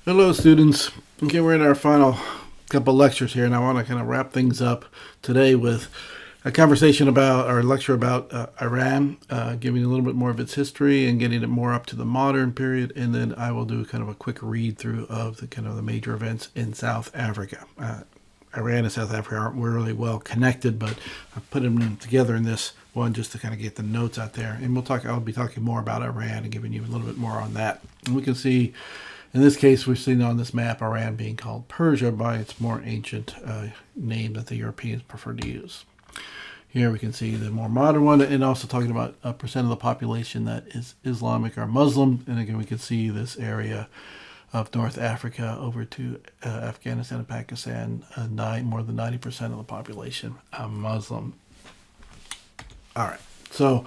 Hello, students. Okay, we're in our final couple lectures here, and I want to kind of wrap things up today with a conversation about, or a lecture about Iran, giving a little bit more of its history and getting it more up to the modern period, and then I will do kind of a quick read through of the kind of the major events in South Africa. Iran and South Africa aren't really well connected, but I put them together in this one just to kind of get the notes out there. And I'll be talking more about Iran and giving you a little bit more on that. And we can see in this case, we've seen on this map Iran being called Persia by its more ancient name that the Europeans prefer to use. Here we can see the more modern one, and also talking about a percent of the population that is Islamic or Muslim. And again, we can see this area of North Africa over to Afghanistan and Pakistan, more than 90% of the population Muslim. All right, so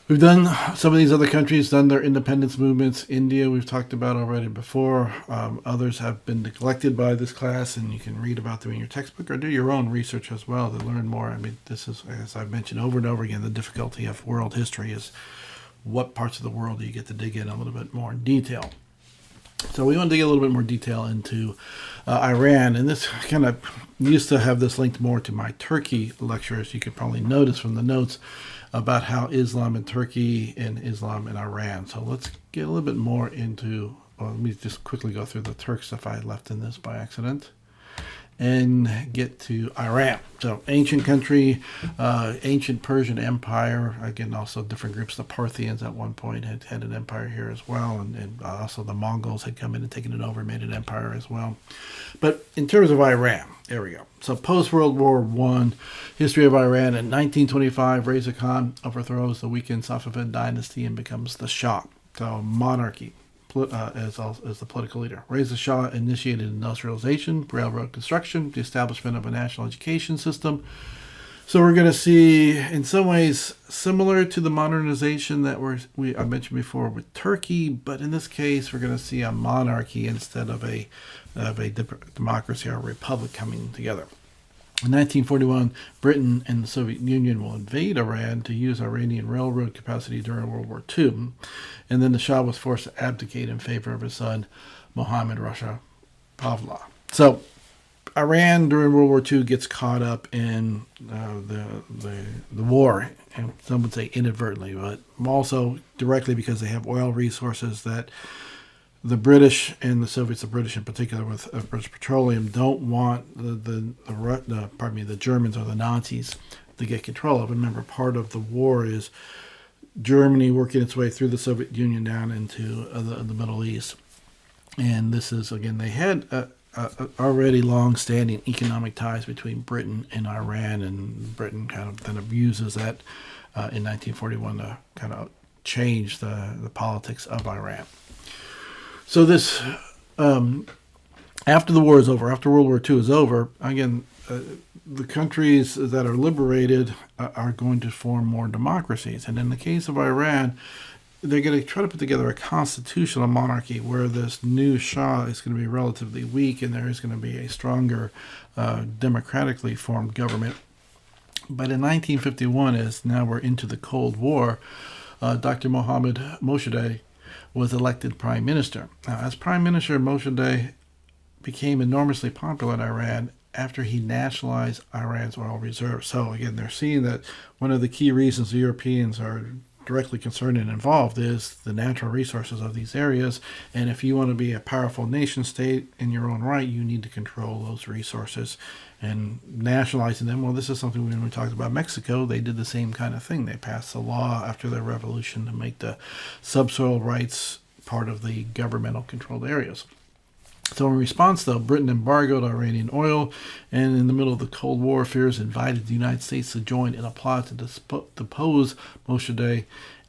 we've done some of these other countries, done their independence movements. India, we've talked about already before. Others have been neglected by this class, and you can read about them in your textbook or do your own research as well to learn more. I mean, this is, as I've mentioned over and over again, the difficulty of world history is what parts of the world do you get to dig in a little bit more in detail. So we want to get a little bit more detail into Iran, and this kind of used to have this linked more to my Turkey lectures. You could probably notice from the notes about how Islam in Turkey and Islam in Iran. So let's get a little bit more into, well, let me just quickly go through the Turk stuff I left in this by accident and get to Iran. So ancient country, ancient Persian Empire. Again, also different groups. The Parthians at one point had an empire here as well, and also the Mongols had come in and taken it over and made an empire as well. But in terms of Iran, there we go. So post-World War I, history of Iran. In 1925, Reza Khan overthrows the weakened Safavid dynasty and becomes the Shah. So monarchy. As the political leader. Reza Shah initiated industrialization, railroad construction, the establishment of a national education system. So we're going to see, in some ways, similar to the modernization that I mentioned before with Turkey, but in this case, we're going to see a monarchy instead of a democracy or a republic coming together. In 1941, Britain and the Soviet Union will invade Iran to use Iranian railroad capacity during World War II. And then the Shah was forced to abdicate in favor of his son, Mohammad Reza Pahlavi. So Iran during World War II gets caught up in the war, and some would say inadvertently, but also directly because they have oil resources that the British and the Soviets, the British in particular with British Petroleum, don't want the Germans or the Nazis to get control of. Remember, part of the war is Germany working its way through the Soviet Union down into the Middle East. And this is, again, they had already long-standing economic ties between Britain and Iran, and Britain kind of then abuses that in 1941 to kind of change the politics of Iran. So this, after the war is over, after World War II is over, again, the countries that are liberated are going to form more democracies. And in the case of Iran, they're going to try to put together a constitutional monarchy where this new Shah is going to be relatively weak and there is going to be a stronger democratically formed government. But in 1951, as now we're into the Cold War, Dr. Mohammad Mossadegh was elected prime minister. Now, as prime minister, Mossadegh became enormously popular in Iran after he nationalized Iran's oil reserves. So again, they're seeing that one of the key reasons the Europeans are directly concerned and involved is the natural resources of these areas. And if you want to be a powerful nation state in your own right, you need to control those resources. And nationalizing them, well, this is something when we talked about Mexico, they did the same kind of thing. They passed a law after their revolution to make the subsoil rights part of the governmental controlled areas. So in response, though, Britain embargoed Iranian oil, and in the middle of the Cold War, fears invited the United States to join in a plot to depose Mossadegh.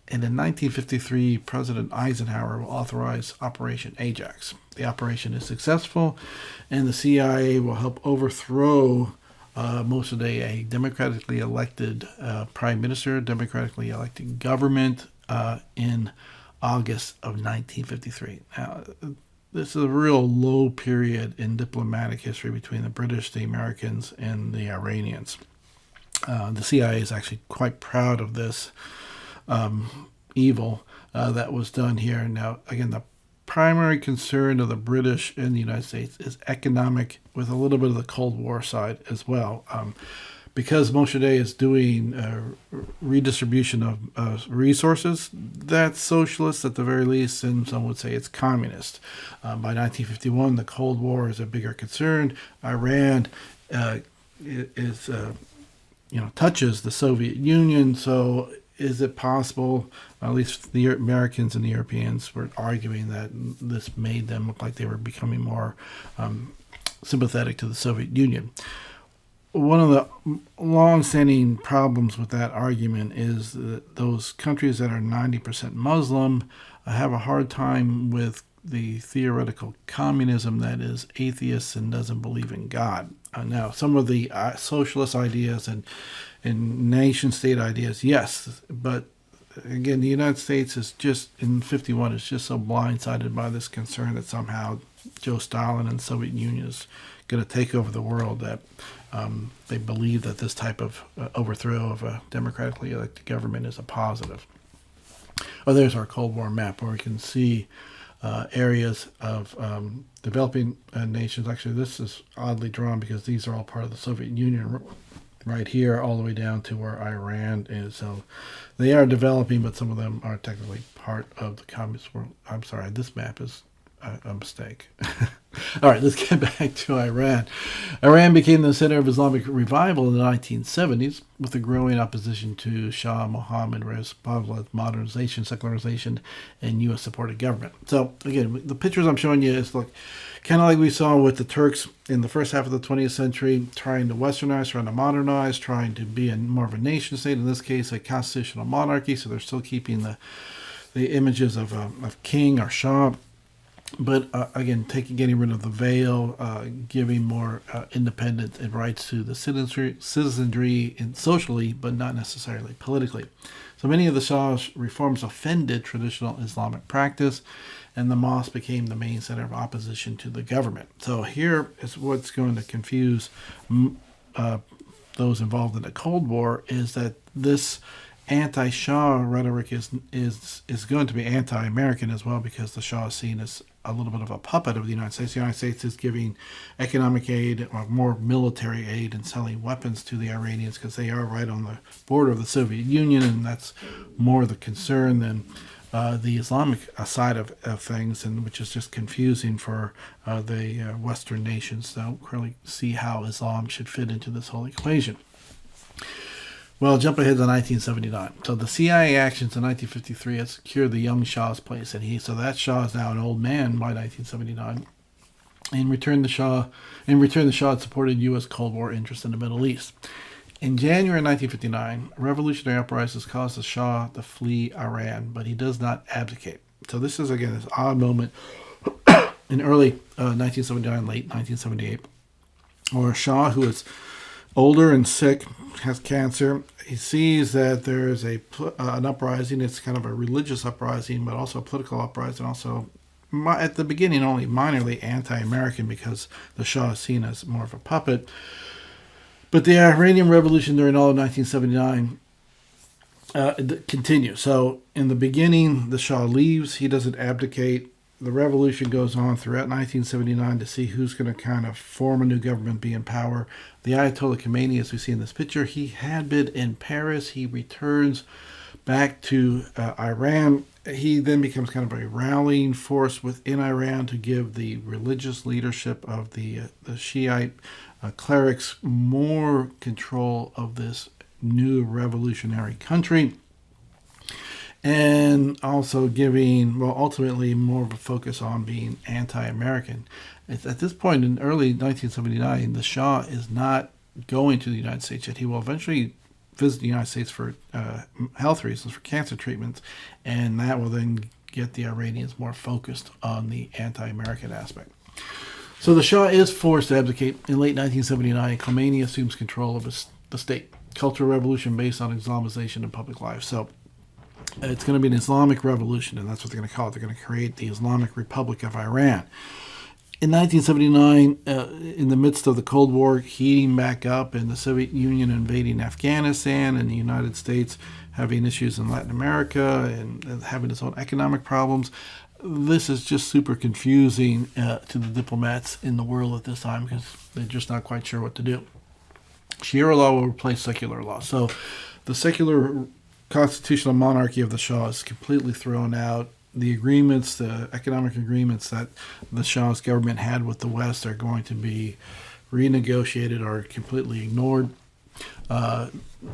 And in 1953, President Eisenhower will authorize Operation Ajax. The operation is successful, and the CIA will help overthrow Mossadegh, a democratically elected prime minister, democratically elected government in August of 1953. Now, this is a real low period in diplomatic history between the British, the Americans, and the Iranians. The CIA is actually quite proud of this evil that was done here. Now, again, the primary concern of the British and the United States is economic, with a little bit of the Cold War side as well. Because Mossadegh is doing redistribution of resources, that's socialist at the very least, and some would say it's communist. By 1951, the Cold War is a bigger concern. Iran is touches the Soviet Union, so is it possible, at least the Americans and the Europeans were arguing that this made them look like they were becoming more sympathetic to the Soviet Union. One of the long-standing problems with that argument is that those countries that are 90% Muslim have a hard time with the theoretical communism that is atheist and doesn't believe in God. Now, some of the socialist ideas and nation-state ideas, yes, but again, the United States is just, in 51, is just so blindsided by this concern that somehow Joe Stalin and the Soviet Union is going to take over the world that they believe that this type of overthrow of a democratically elected government is a positive. Oh, there's our Cold War map where we can see areas of developing nations. Actually, this is oddly drawn because these are all part of the Soviet Union right here, all the way down to where Iran is. So they are developing, but some of them are technically part of the communist world. I'm sorry, this map is a mistake. All right, let's get back to Iran. Iran became the center of Islamic revival in the 1970s with the growing opposition to Shah Mohammad Reza Pahlavi's modernization, secularization, and U.S.-supported government. So, again, the pictures I'm showing you is kind of like we saw with the Turks in the first half of the 20th century, trying to westernize, trying to modernize, trying to be more of a nation state, in this case, a constitutional monarchy, so they're still keeping the images of king or Shah. But again, getting rid of the veil, giving more independence and rights to the citizenry and socially, but not necessarily politically. So many of the Shah's reforms offended traditional Islamic practice, and the mosque became the main center of opposition to the government. So here is what's going to confuse those involved in the Cold War, is that this anti-Shah rhetoric is going to be anti-American as well, because the Shah is seen as a little bit of a puppet of the United States. The United States is giving economic aid or more military aid and selling weapons to the Iranians because they are right on the border of the Soviet Union, and that's more the concern than the Islamic side of things, and which is just confusing for the Western nations. They don't really see how Islam should fit into this whole equation. Well, jump ahead to 1979. So the CIA actions in 1953 had secured the young Shah's place, and so that Shah is now an old man by 1979. In return, the Shah had supported U.S. Cold War interests in the Middle East. In January 1959, revolutionary uprisings caused the Shah to flee Iran, but he does not abdicate. So this is, again, this odd moment in early 1979, late 1978, where Shah, who is older and sick, has cancer. He sees that there is an uprising. It's kind of a religious uprising, but also a political uprising. Also, at the beginning, only minorly anti-American because the Shah is seen as more of a puppet. But the Iranian Revolution during all of 1979 continues. So in the beginning, the Shah leaves. He doesn't abdicate. The revolution goes on throughout 1979 to see who's going to kind of form a new government, be in power. The Ayatollah Khomeini, as we see in this picture, he had been in Paris. He returns back to Iran. He then becomes kind of a rallying force within Iran to give the religious leadership of the Shiite clerics more control of this new revolutionary country. And also giving, ultimately more of a focus on being anti-American. At this point in early 1979, the Shah is not going to the United States yet. He will eventually visit the United States for health reasons, for cancer treatments, and that will then get the Iranians more focused on the anti-American aspect. So the Shah is forced to abdicate in late 1979. Khomeini assumes control of the state. Cultural revolution based on Islamization and public life. So it's going to be an Islamic revolution, and that's what they're going to call it. They're going to create the Islamic Republic of Iran. In 1979, in the midst of the Cold War heating back up and the Soviet Union invading Afghanistan and the United States having issues in Latin America and having its own economic problems, this is just super confusing to the diplomats in the world at this time because they're just not quite sure what to do. Sharia law will replace secular law. So the secular constitutional monarchy of the Shah is completely thrown out. The agreements, the economic agreements that the Shah's government had with the West are going to be renegotiated or completely ignored.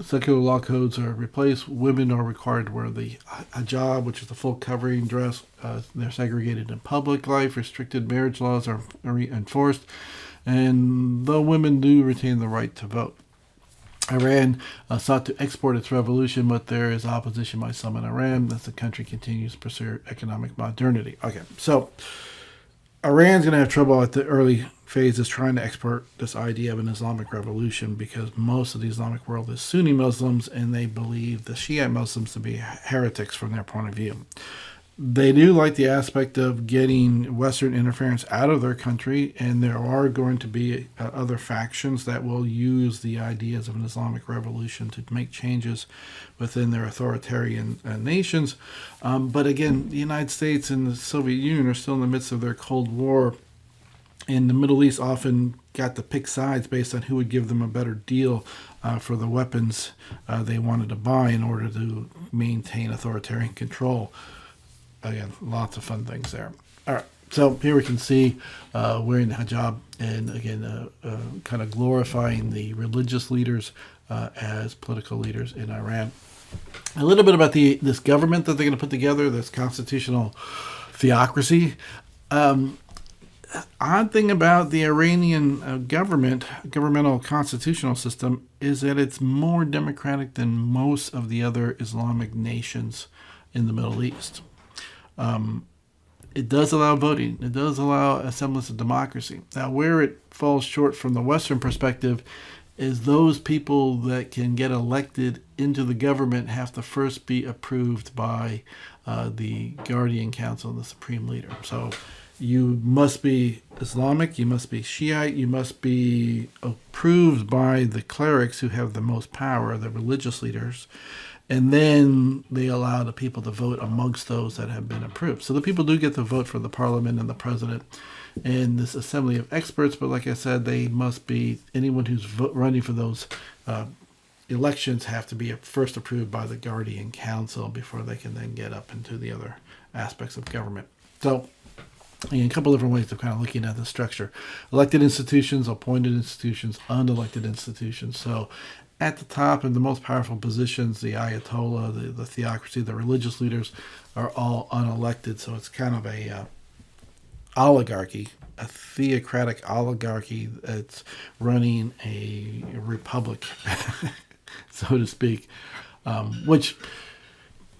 Secular law codes are replaced. Women are required to wear the hijab, which is the full covering dress. They're segregated in public life. Restricted marriage laws are enforced. And though women do retain the right to vote. Iran sought to export its revolution, but there is opposition by some in Iran as the country continues to pursue economic modernity. Okay, so Iran's going to have trouble at the early phases trying to export this idea of an Islamic revolution because most of the Islamic world is Sunni Muslims and they believe the Shiite Muslims to be heretics from their point of view. They do like the aspect of getting Western interference out of their country, and there are going to be other factions that will use the ideas of an Islamic revolution to make changes within their authoritarian nations. But again, the United States and the Soviet Union are still in the midst of their Cold War, and the Middle East often got to pick sides based on who would give them a better deal for the weapons they wanted to buy in order to maintain authoritarian control. Again, lots of fun things there. All right, so here we can see wearing the hijab and again kind of glorifying the religious leaders as political leaders in Iran. A little bit about this government that they're going to put together, this constitutional theocracy. Odd thing about the Iranian governmental constitutional system, is that it's more democratic than most of the other Islamic nations in the Middle East. It does allow voting. It does allow a semblance of democracy. Now, where it falls short from the Western perspective is those people that can get elected into the government have to first be approved by the Guardian Council, the supreme leader. So you must be Islamic, you must be Shiite, you must be approved by the clerics who have the most power, the religious leaders. And then they allow the people to vote amongst those that have been approved. So the people do get to vote for the parliament and the president and this assembly of experts. But like I said, they must be, anyone who's running for those elections have to be first approved by the Guardian Council before they can then get up into the other aspects of government. So again, a couple different ways of kind of looking at the structure. Elected institutions, appointed institutions, unelected institutions. So at the top and the most powerful positions, the Ayatollah, the theocracy, the religious leaders are all unelected. So it's kind of a oligarchy, a theocratic oligarchy that's running a republic, so to speak, which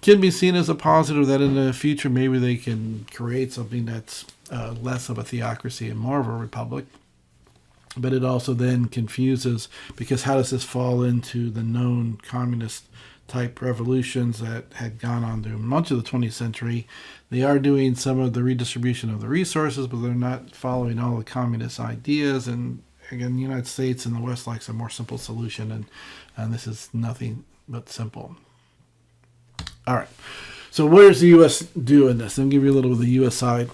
can be seen as a positive that in the future maybe they can create something that's less of a theocracy and more of a republic. But it also then confuses, because how does this fall into the known communist type revolutions that had gone on through much of the 20th century? They are doing some of the redistribution of the resources, but they're not following all the communist ideas. And again, the United States and the West likes a more simple solution, and this is nothing but simple. All right. So what does the U.S. do in this? Let me give you a little of the U.S. side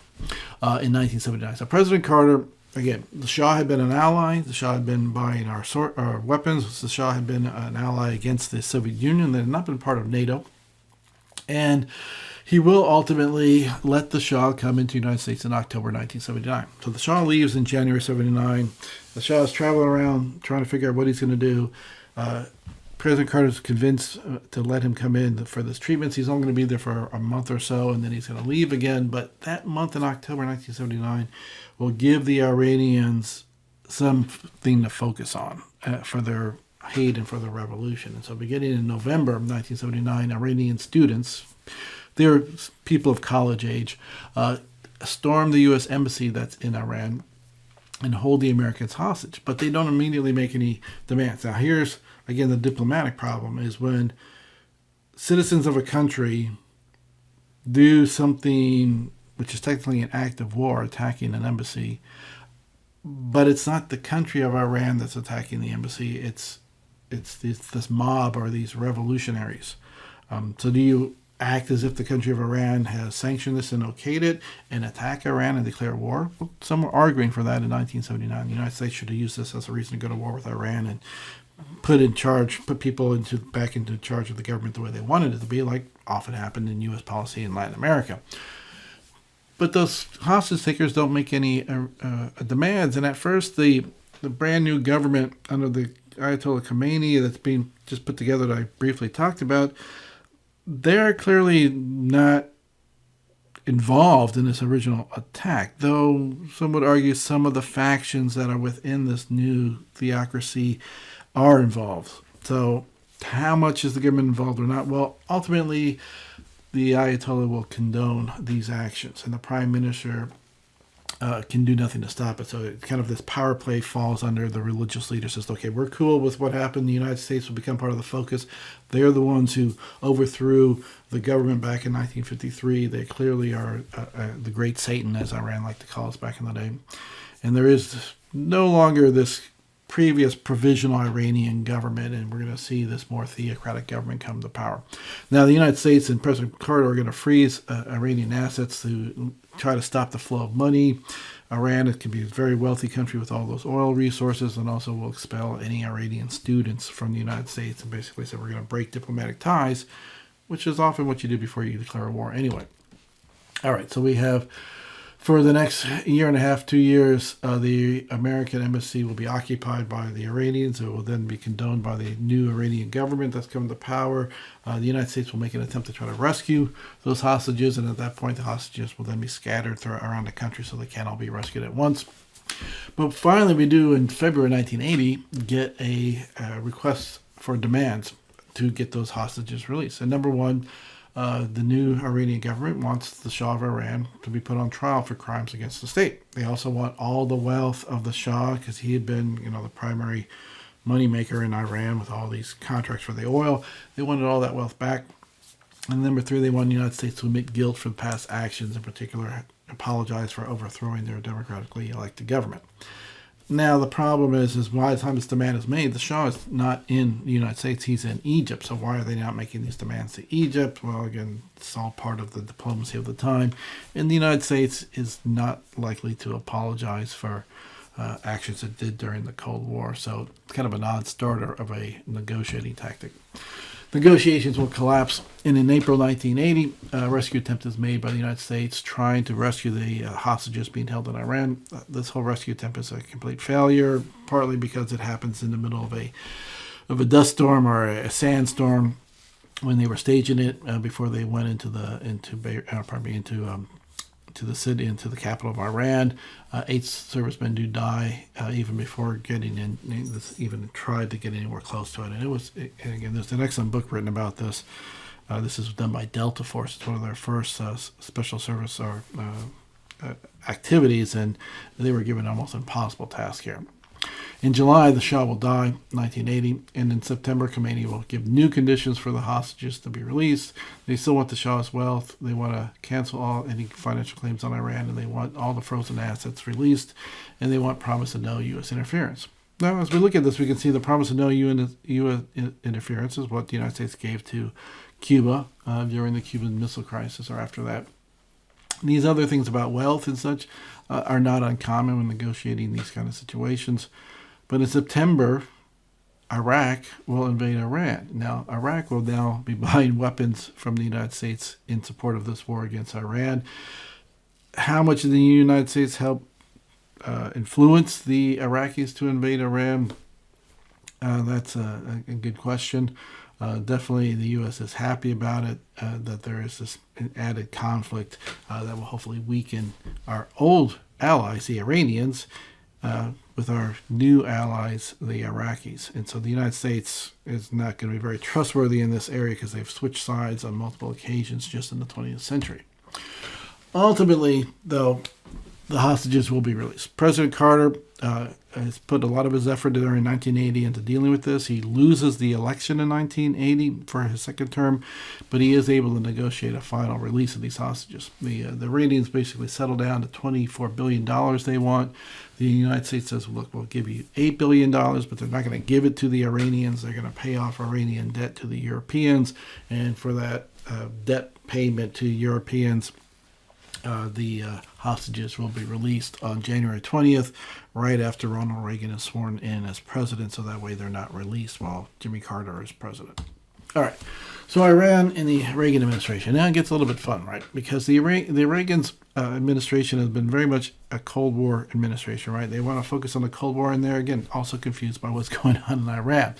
in 1979. So President Carter, again, the Shah had been an ally. The Shah had been buying our weapons. The Shah had been an ally against the Soviet Union. They had not been part of NATO. And he will ultimately let the Shah come into the United States in October 1979. So the Shah leaves in January 79. The Shah is traveling around trying to figure out what he's going to do. President Carter is convinced to let him come in for this treatment. He's only going to be there for a month or so, and then he's going to leave again. But that month in October 1979 will give the Iranians something to focus on for their hate and for their revolution. And so beginning in November of 1979, Iranian students, they're people of college age, storm the U.S. embassy that's in Iran and hold the Americans hostage. But they don't immediately make any demands. Now here's, again, the diplomatic problem is when citizens of a country do something which is technically an act of war, attacking an embassy, but it's not the country of Iran that's attacking the embassy. It's this mob or these revolutionaries. So do you act as if the country of Iran has sanctioned this and okayed it and attack Iran and declare war. Well, some were arguing for that in 1979. The United States should have used this as a reason to go to war with Iran and put people back into charge of the government the way they wanted it to be, like often happened in U.S. policy in Latin America. But those hostage takers don't make any demands, and at first the brand new government under the Ayatollah Khomeini that's being just put together that I briefly talked about, they're clearly not involved in this original attack, though some would argue some of the factions that are within this new theocracy are involved. So how much is the government involved or not? Well, ultimately, the Ayatollah will condone these actions, and the prime minister can do nothing to stop it. So kind of this power play falls under the religious leader. Says, okay, we're cool with what happened. The United States will become part of the focus. They're the ones who overthrew the government back in 1953. They clearly are the great Satan, as Iran liked to call us back in the day. And there is no longer this previous provisional Iranian government, and we're going to see this more theocratic government come to power. Now, the United States and President Carter are going to freeze Iranian assets to try to stop the flow of money. Iran can be a very wealthy country with all those oil resources, and also will expel any Iranian students from the United States and basically say we're going to break diplomatic ties, which is often what you do before you declare a war anyway. All right, so we have, for the next year and a half, 2 years, the American embassy will be occupied by the Iranians. It will then be condoned by the new Iranian government that's come to power. The United States will make an attempt to try to rescue those hostages, and at that point, the hostages will then be scattered around the country so they can't all be rescued at once. But finally, we do, in February 1980, get a request for demands to get those hostages released. And number one, the new Iranian government wants the Shah of Iran to be put on trial for crimes against the state. They also want all the wealth of the Shah, because he had been, the primary moneymaker in Iran with all these contracts for the oil. They wanted all that wealth back. And number three, they want the United States to admit guilt for past actions, in particular, apologize for overthrowing their democratically elected government. Now, the problem is by the time this demand is made, the Shah is not in the United States. He's in Egypt. So why are they not making these demands to Egypt? Well, again, it's all part of the diplomacy of the time. And the United States is not likely to apologize for actions it did during the Cold War. So it's kind of a non-starter of a negotiating tactic. Negotiations will collapse, and in April 1980, a rescue attempt is made by the United States trying to rescue the hostages being held in Iran. This whole rescue attempt is a complete failure, partly because it happens in the middle of a dust storm or a sandstorm when they were staging it before they went into the city, into the capital of Iran. 8 servicemen do die even before getting in. Even tried to get anywhere close to it. And again, there's an excellent book written about this. This is done by Delta Force. It's one of their first special service activities, and they were given an almost impossible task here. In July, the Shah will die, 1980, and in September, Khomeini will give new conditions for the hostages to be released. They still want the Shah's wealth. They want to cancel any financial claims on Iran, and they want all the frozen assets released, and they want promise of no U.S. interference. Now, as we look at this, we can see the promise of no U.S. interference is what the United States gave to Cuba during the Cuban Missile Crisis or after that. These other things about wealth and such are not uncommon when negotiating these kind of situations. But in September, Iraq will invade Iran. Now, Iraq will now be buying weapons from the United States in support of this war against Iran. How much did the United States help influence the Iraqis to invade Iran? That's a good question. Definitely the U.S. is happy about it, that there is this added conflict that will hopefully weaken our old allies, the Iranians, with our new allies, the Iraqis. And so the United States is not going to be very trustworthy in this area because they've switched sides on multiple occasions just in the 20th century. Ultimately, though, the hostages will be released. President Carter has put a lot of his effort during 1980 into dealing with this. He loses the election in 1980 for his second term, but he is able to negotiate a final release of these hostages. The Iranians basically settle down to $24 billion they want. The United States says, look, we'll give you $8 billion, but they're not going to give it to the Iranians. They're going to pay off Iranian debt to the Europeans, and for that, debt payment to Europeans. The hostages will be released on January 20th, right after Ronald Reagan is sworn in as president, so that way they're not released while Jimmy Carter is president. All right, so Iran in the Reagan administration. Now it gets a little bit fun, right? Because the Reagan's administration has been very much a Cold War administration, right? They want to focus on the Cold War, and they're, again, also confused by what's going on in Iran.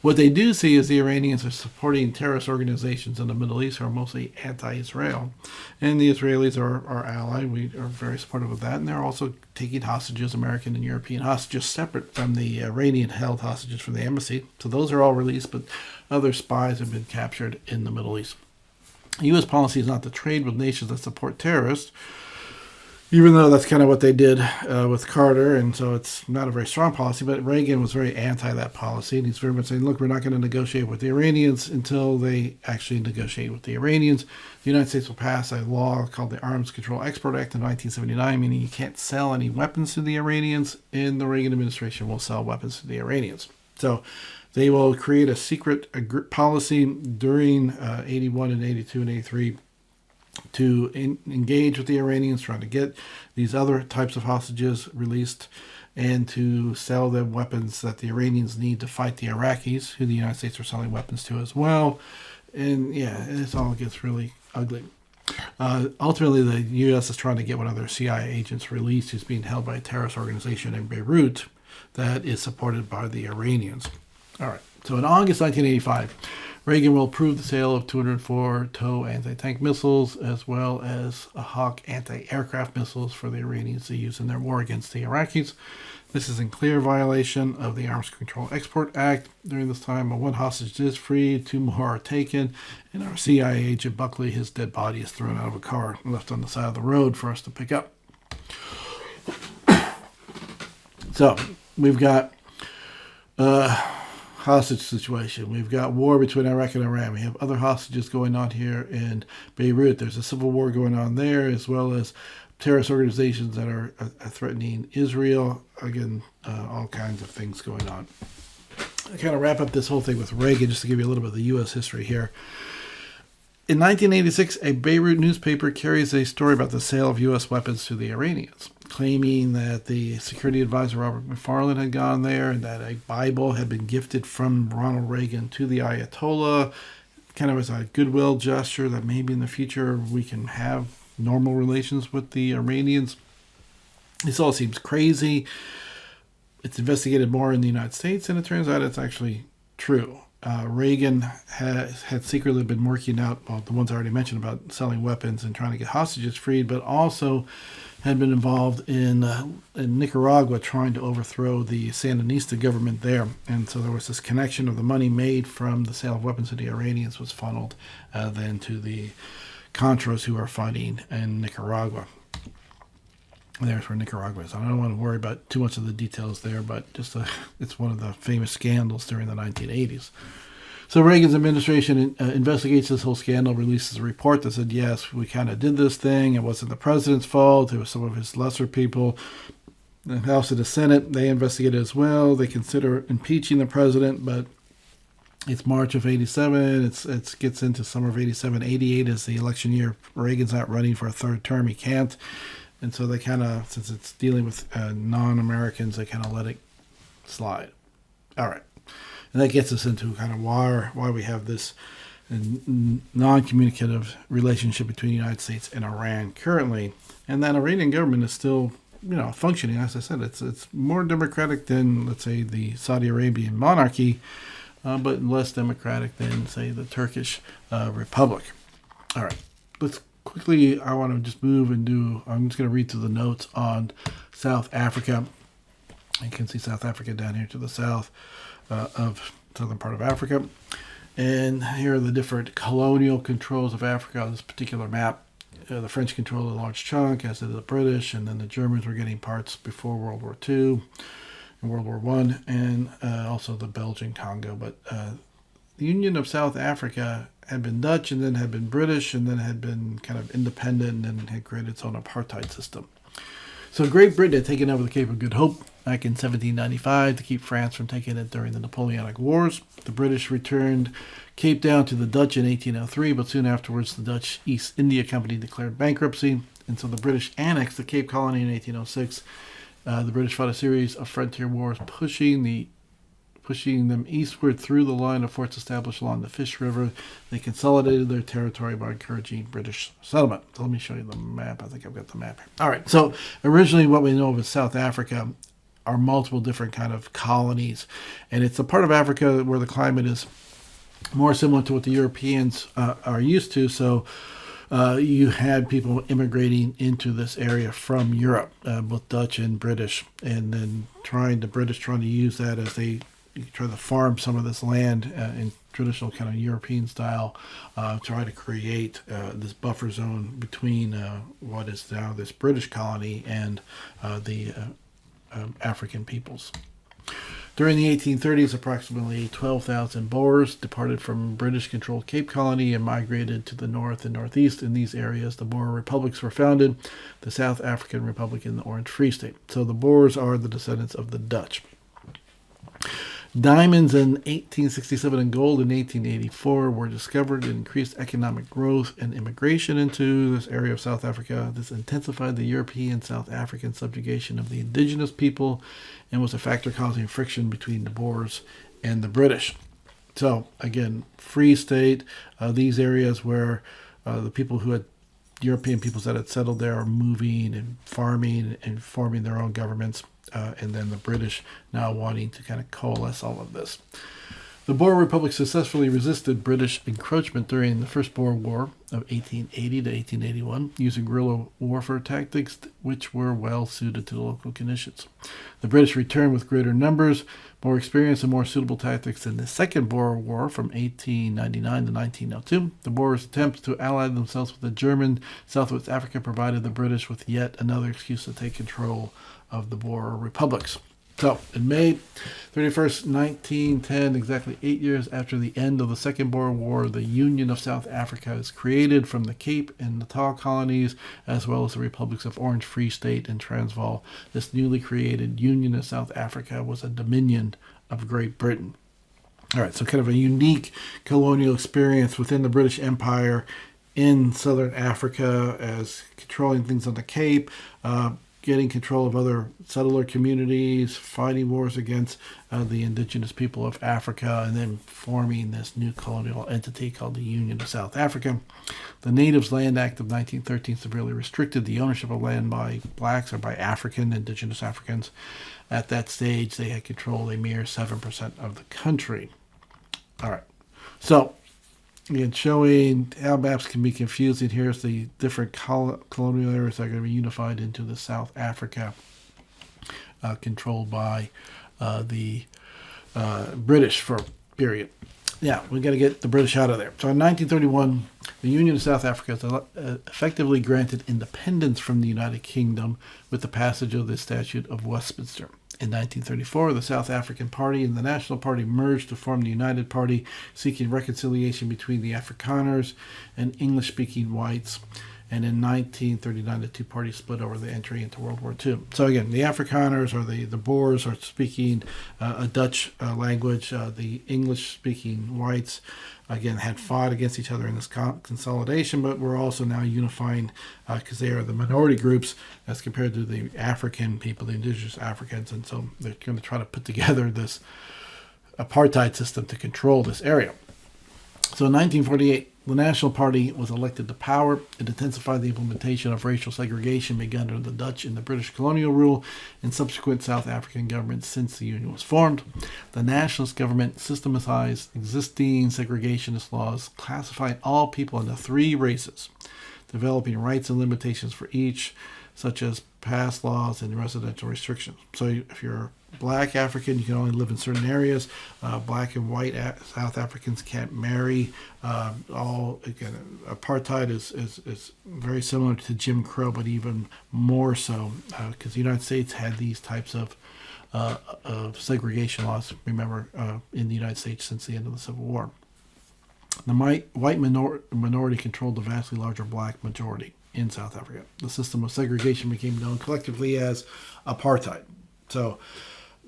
What they do see is the Iranians are supporting terrorist organizations in the Middle East who are mostly anti-Israel. And the Israelis are our ally. We are very supportive of that. And they're also taking hostages, American and European hostages, separate from the Iranian-held hostages from the embassy. So those are all released, but other spies have been captured in the Middle East. U.S. policy is not to trade with nations that support terrorists, even though that's kind of what they did with Carter, and so it's not a very strong policy, but Reagan was very anti that policy, and he's very much saying, look, we're not going to negotiate with the Iranians until they actually negotiate with the Iranians. The United States will pass a law called the Arms Control Export Act in 1979, meaning you can't sell any weapons to the Iranians, and the Reagan administration will sell weapons to the Iranians. So they will create a secret policy during 81 and 82 and 83 to engage with the Iranians, trying to get these other types of hostages released and to sell them weapons that the Iranians need to fight the Iraqis, who the United States are selling weapons to as well. And yeah, this all gets really ugly. Ultimately, the U.S. is trying to get one of their CIA agents released who's being held by a terrorist organization in Beirut that is supported by the Iranians. All right, so in August 1985, Reagan will approve the sale of 204 TOW anti-tank missiles as well as a Hawk anti-aircraft missiles for the Iranians to use in their war against the Iraqis. This is in clear violation of the Arms Control Export Act. During this time, one hostage is freed, 2 more are taken, and our CIA agent Buckley, his dead body is thrown out of a car and left on the side of the road for us to pick up. So, we've got hostage situation. We've got war between Iraq and Iran. We have other hostages going on here in Beirut. There's a civil war going on there, as well as terrorist organizations that are threatening Israel. Again, all kinds of things going on. I kind of wrap up this whole thing with Reagan, just to give you a little bit of the U.S. history here. In 1986, a Beirut newspaper carries a story about the sale of U.S. weapons to the Iranians, claiming that the security advisor Robert McFarlane had gone there and that a Bible had been gifted from Ronald Reagan to the Ayatollah, kind of as a goodwill gesture that maybe in the future we can have normal relations with the Iranians. This all seems crazy. It's investigated more in the United States, and it turns out it's actually true. Reagan had secretly been working out, well, the ones I already mentioned about selling weapons and trying to get hostages freed, but also had been involved in Nicaragua trying to overthrow the Sandinista government there. And so there was this connection of the money made from the sale of weapons to the Iranians was funneled then to the Contras who are fighting in Nicaragua. And there's where Nicaragua is. I don't want to worry about too much of the details there, but just it's one of the famous scandals during the 1980s. So Reagan's administration investigates this whole scandal, releases a report that said, yes, we kind of did this thing. It wasn't the president's fault. It was some of his lesser people. The House and the Senate, they investigate it as well. They consider impeaching the president, but it's March of 87. It gets into summer of 87. 88 is the election year. Reagan's not running for a third term. He can't. And so they kind of, since it's dealing with non-Americans, they kind of let it slide. All right. And that gets us into kind of why we have this non-communicative relationship between the United States and Iran currently. And that Iranian government is still, functioning. As I said, it's more democratic than, let's say, the Saudi Arabian monarchy, but less democratic than, say, the Turkish Republic. All right. Let's quickly, I want to just move and I'm just going to read through the notes on South Africa. You can see South Africa down here to the south of southern part of Africa. And here are the different colonial controls of Africa on this particular map. The French control a large chunk, as did the British, and then the Germans were getting parts before World War II and World War I, and also the Belgian Congo. But the Union of South Africa had been Dutch and then had been British and then had been kind of independent and had created its own apartheid system. So Great Britain had taken over the Cape of Good Hope back in 1795 to keep France from taking it during the Napoleonic Wars. The British returned Cape Town to the Dutch in 1803, but soon afterwards the Dutch East India Company declared bankruptcy, and so the British annexed the Cape Colony in 1806. The British fought a series of frontier wars, pushing them eastward through the line of forts established along the Fish River. They consolidated their territory by encouraging British settlement. So let me show you the map. I think I've got the map here. All right. So originally what we know of as South Africa are multiple different kind of colonies. And it's a part of Africa where the climate is more similar to what the Europeans are used to. So you had people immigrating into this area from Europe, both Dutch and British, and then the British trying to use that as they try to farm some of this land in traditional kind of European style, try to create this buffer zone between what is now this British colony and the African peoples. During the 1830s, approximately 12,000 Boers departed from British-controlled Cape Colony and migrated to the north and northeast. In these areas, the Boer republics were founded, the South African Republic and the Orange Free State. So the Boers are the descendants of the Dutch. Diamonds in 1867 and gold in 1884 were discovered and increased economic growth and immigration into this area of South Africa. This intensified the European South African subjugation of the indigenous people and was a factor causing friction between the Boers and the British. So, again, Free State, these areas where the people who had European peoples that had settled there are moving and farming and forming their own governments. And then the British now wanting to kind of coalesce all of this. The Boer Republic successfully resisted British encroachment during the First Boer War of 1880 to 1881, using guerrilla warfare tactics which were well suited to the local conditions. The British returned with greater numbers, more experience, and more suitable tactics than the Second Boer War from 1899 to 1902. The Boers' attempts to ally themselves with the German Southwest Africa provided the British with yet another excuse to take control of the Boer republics. So, in May 31st, 1910, exactly 8 years after the end of the Second Boer War, the Union of South Africa is created from the Cape and Natal colonies, as well as the republics of Orange Free State and Transvaal. This newly created Union of South Africa was a dominion of Great Britain. All right, so kind of a unique colonial experience within the British Empire in southern Africa, as controlling things on the Cape, getting control of other settler communities, fighting wars against the indigenous people of Africa, and then forming this new colonial entity called the Union of South Africa. The Natives Land Act of 1913 severely restricted the ownership of land by blacks or by indigenous Africans. At that stage, they had controlled a mere 7% of the country. All right. So, again, showing how maps can be confusing. Here's the different colonial areas that are going to be unified into the South Africa, controlled by the British for a period. Yeah, we got to get the British out of there. So in 1931, the Union of South Africa effectively granted independence from the United Kingdom with the passage of the Statute of Westminster. In 1934, the South African Party and the National Party merged to form the United Party, seeking reconciliation between the Afrikaners and English-speaking whites. And in 1939, the two parties split over the entry into World War II. So again, the Afrikaners, or the Boers, are speaking a Dutch language. The English-speaking whites, again, had fought against each other in this consolidation, but were also now unifying because they are the minority groups as compared to the African people, the indigenous Africans. And so they're going to try to put together this apartheid system to control this area. So in 1948, the National Party was elected to power. It intensified the implementation of racial segregation begun under the Dutch and the British colonial rule and subsequent South African governments since the Union was formed. The nationalist government systematized existing segregationist laws, classifying all people into three races, developing rights and limitations for each, such as past laws and residential restrictions. So if you're Black African, you can only live in certain areas. Black and white South Africans can't marry. Again, apartheid is very similar to Jim Crow, but even more so because the United States had these types of segregation laws. Remember, in the United States since the end of the Civil War, the white minority controlled the vastly larger black majority in South Africa. The system of segregation became known collectively as apartheid. So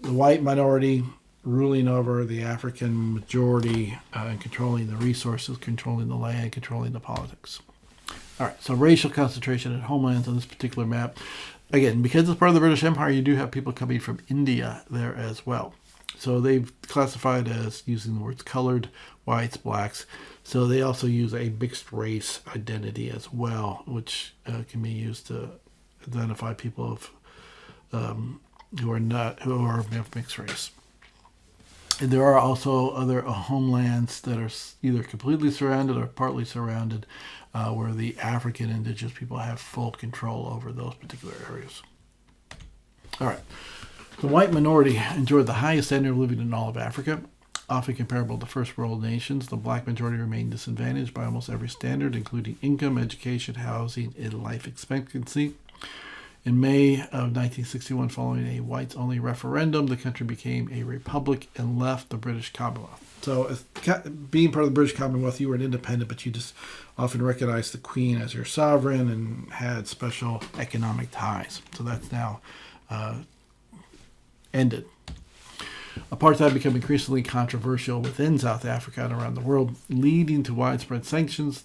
the white minority ruling over the African majority and controlling the resources, controlling the land, controlling the politics. All right, so racial concentration at homelands on this particular map. Again, because it's part of the British Empire, you do have people coming from India there as well. So they've classified as using the words colored, whites, blacks. So they also use a mixed race identity as well, which can be used to identify people who are of mixed race. And there are also other homelands that are either completely surrounded or partly surrounded, where the African indigenous people have full control over those particular areas. All right. The white minority enjoyed the highest standard of living in all of Africa. Often comparable to first world nations, the black majority remained disadvantaged by almost every standard, including income, education, housing, and life expectancy. In May of 1961, following a whites-only referendum, the country became a republic and left the British Commonwealth. So, being part of the British Commonwealth, you were an independent, but you just often recognized the Queen as your sovereign and had special economic ties. So that's now ended. Apartheid became increasingly controversial within South Africa and around the world, leading to widespread sanctions,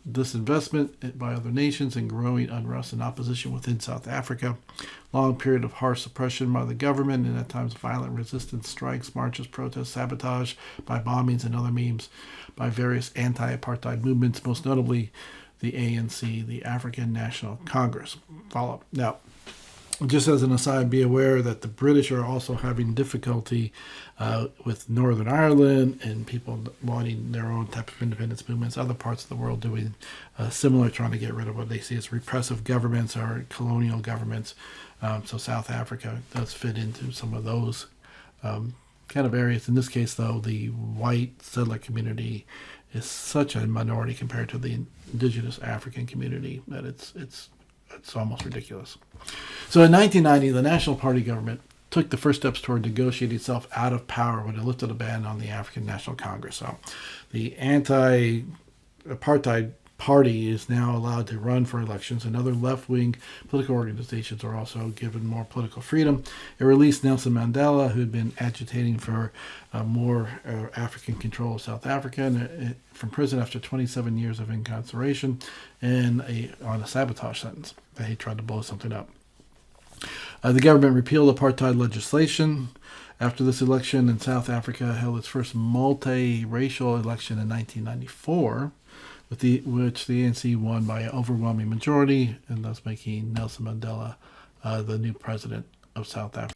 disinvestment by other nations, and growing unrest and opposition within South Africa. Long period of harsh suppression by the government and at times violent resistance, strikes, marches, protests, sabotage by bombings and other means by various anti-apartheid movements, most notably the ANC, the African National Congress. Follow up. Now, just as an aside, be aware that the British are also having difficulty with Northern Ireland and people wanting their own type of independence movements. Other parts of the world doing similar, trying to get rid of what they see as repressive governments or colonial governments. So South Africa does fit into some of those kind of areas. In this case, though, the white settler community is such a minority compared to the indigenous African community that it's almost ridiculous. So in 1990, the National Party government took the first steps toward negotiating itself out of power when it lifted a ban on the African National Congress. So the anti-apartheid party is now allowed to run for elections, and other left-wing political organizations are also given more political freedom. It released Nelson Mandela, who had been agitating for more African control of South Africa, from prison after 27 years of incarceration and on a sabotage sentence that he tried to blow something up. The government repealed apartheid legislation after this election, and South Africa held its first multi-racial election in 1994, which the ANC won by an overwhelming majority, and thus making Nelson Mandela the new president of South Africa.